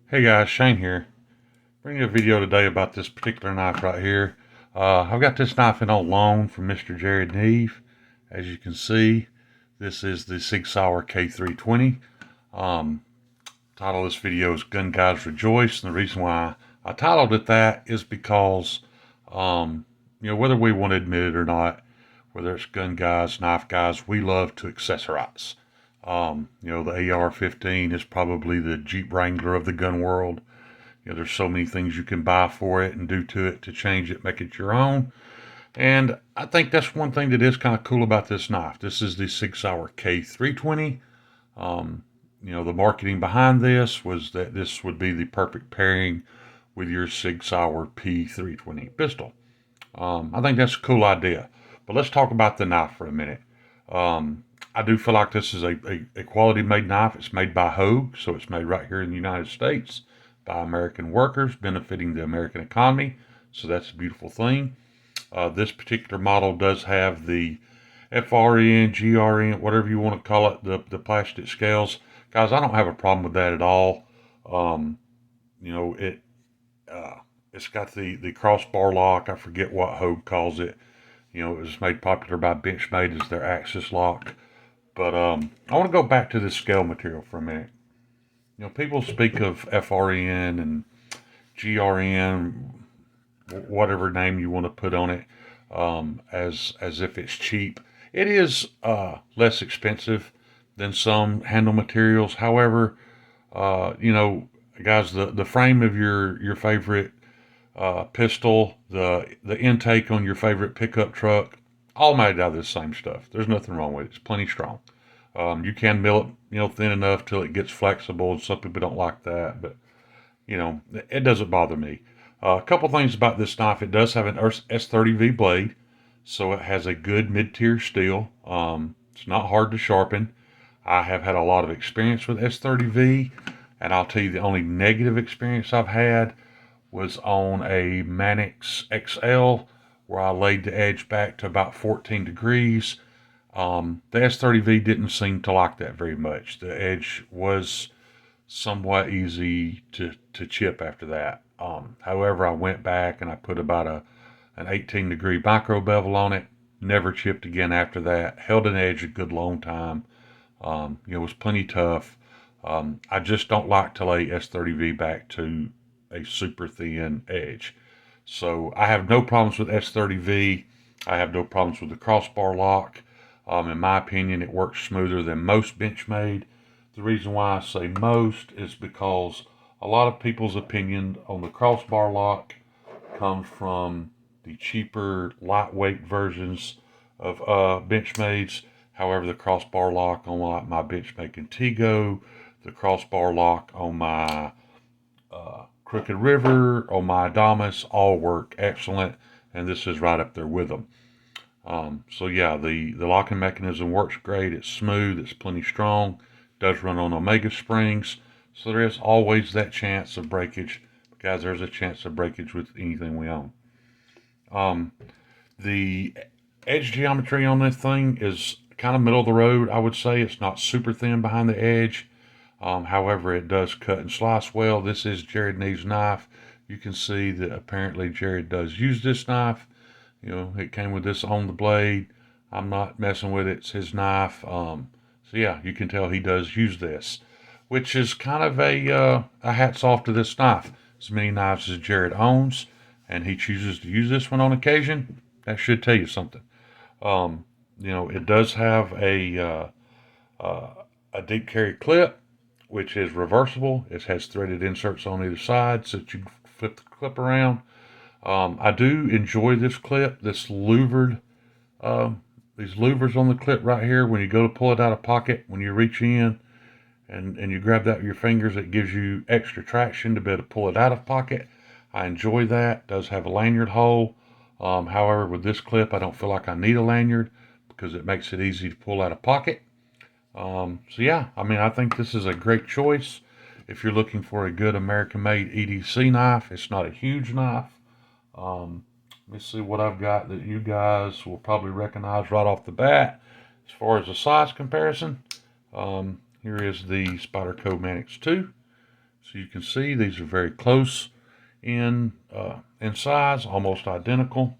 Hey guys, Shane here. Bringing you a video today about this particular knife right here. I've got this knife in on loan from Mr. Jared Neve. As you can see, this is the Sig Sauer K320. Um, Title of this video is Gun Guys Rejoice, and the reason why I titled it that is because, whether we want to admit it or not, whether it's gun guys, knife guys, we love to accessorize. The AR-15 is probably the Jeep Wrangler of the gun world. There's so many things you can buy for it and do to it to change it, make it your own. And I think that's one thing that is kind of cool about this knife. This is the Sig Sauer K320. The marketing behind this was that this would be the perfect pairing with your Sig Sauer P320 pistol. I think that's a cool idea. But let's talk about the knife for a minute. I do feel like this is a quality made knife. It's made by Hogue, so it's made right here in the United States by American workers, benefiting the American economy. So that's a beautiful thing. This particular model does have the FRN, GRN, whatever you want to call it, the plastic scales. Guys, I don't have a problem with that at all. Um, you know, it it's got the crossbar lock. I forget what Hogue calls it. It was made popular by Benchmade as their axis lock. But I want to go back to this scale material for a minute. People speak of FRN and GRN, whatever name you want to put on it, as if it's cheap. It is less expensive than some handle materials. However, guys, the frame of your favorite pistol, the intake on your favorite pickup truck, all made out of the same stuff. There's nothing wrong with it. It's plenty strong. You can mill it, thin enough till it gets flexible, and some people don't like that, but it doesn't bother me. A couple things about this knife: it does have an S30V blade, so it has a good mid-tier steel. It's not hard to sharpen. I have had a lot of experience with S30V, and I'll tell you the only negative experience I've had was on a Manix XL, where I laid the edge back to about 14 degrees. The S30V didn't seem to like that very much. The edge was somewhat easy to chip after that. However, I went back and I put about an 18-degree micro bevel on it. Never chipped again after that. Held an edge a good long time. It was plenty tough. I just don't like to lay S30V back to a super thin edge. So I have no problems with S30V. I have no problems with the crossbar lock. In my opinion, it works smoother than most Benchmade. The reason why I say most is because a lot of people's opinion on the crossbar lock comes from the cheaper, lightweight versions of Benchmades. However, the crossbar lock on my Benchmade Contigo, the crossbar lock on my Crooked River, on my Adamas, all work excellent, and this is right up there with them. So yeah, the locking mechanism works great. It's smooth. It's plenty strong. Does run on Omega springs. So there is always that chance of breakage. Guys, there's a chance of breakage with anything we own. The edge geometry on this thing is kind of middle of the road. I would say it's not super thin behind the edge. However, it does cut and slice well. This is Jared Neve's knife. You can see that apparently Jared does use this knife. It came with this on the blade. I'm not messing with it. It's his knife. So yeah, you can tell he does use this, which is kind of a hats off to this knife. As many knives as Jared owns, and he chooses to use this one on occasion, that should tell you something. It does have a deep carry clip, which is reversible. It has threaded inserts on either side, so that you flip the clip around. I do enjoy this clip, this louvered, these louvers on the clip right here. When you go to pull it out of pocket, when you reach in and you grab that with your fingers, it gives you extra traction to be able to pull it out of pocket. I enjoy that. It does have a lanyard hole. However, with this clip, I don't feel like I need a lanyard because it makes it easy to pull out of pocket. So yeah, I think this is a great choice. If you're looking for a good American-made EDC knife, it's not a huge knife. Let me see what I've got that you guys will probably recognize right off the bat. As far as a size comparison, here is the Spyderco Manix 2. So you can see these are very close in size, almost identical.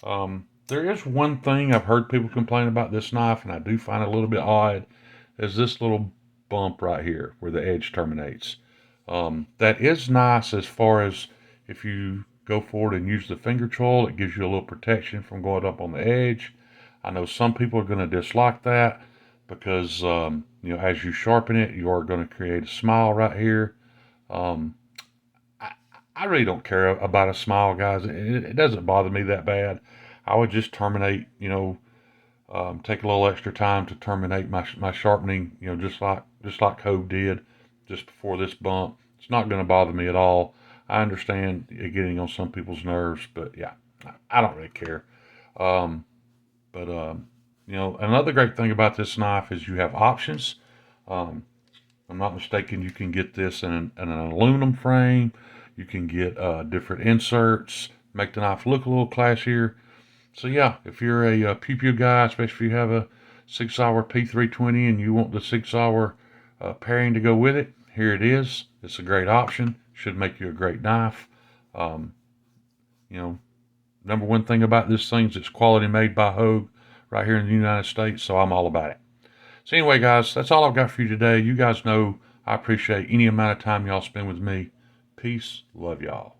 There is one thing I've heard people complain about this knife, and I do find it a little bit odd, is this little bump right here where the edge terminates. That is nice as far as if you go forward and use the finger choil, it gives you a little protection from going up on the edge. I know some people are going to dislike that because, as you sharpen it, you are going to create a smile right here. Um, I really don't care about a smile, guys. It doesn't bother me that bad. I would just terminate, take a little extra time to terminate my sharpening, just like Hogue did just before this bump. It's not going to bother me at all. I understand it getting on some people's nerves, but yeah, I don't really care. Um, but another great thing about this knife is you have options. Um, if I'm not mistaken, you can get this in an aluminum frame. You can get different inserts, make the knife look a little classier. So yeah, if you're a pew pew guy, especially if you have a Sig Sauer P320 and you want the Sig Sauer pairing to go with it, here it is. It's a great option. Should make you a great knife. Um, you know, Number one thing about this thing is it's quality made by Hogue right here in the United States, so I'm all about it. So anyway, guys, that's all I've got for you today. You guys know I appreciate any amount of time y'all spend with me. Peace. Love y'all.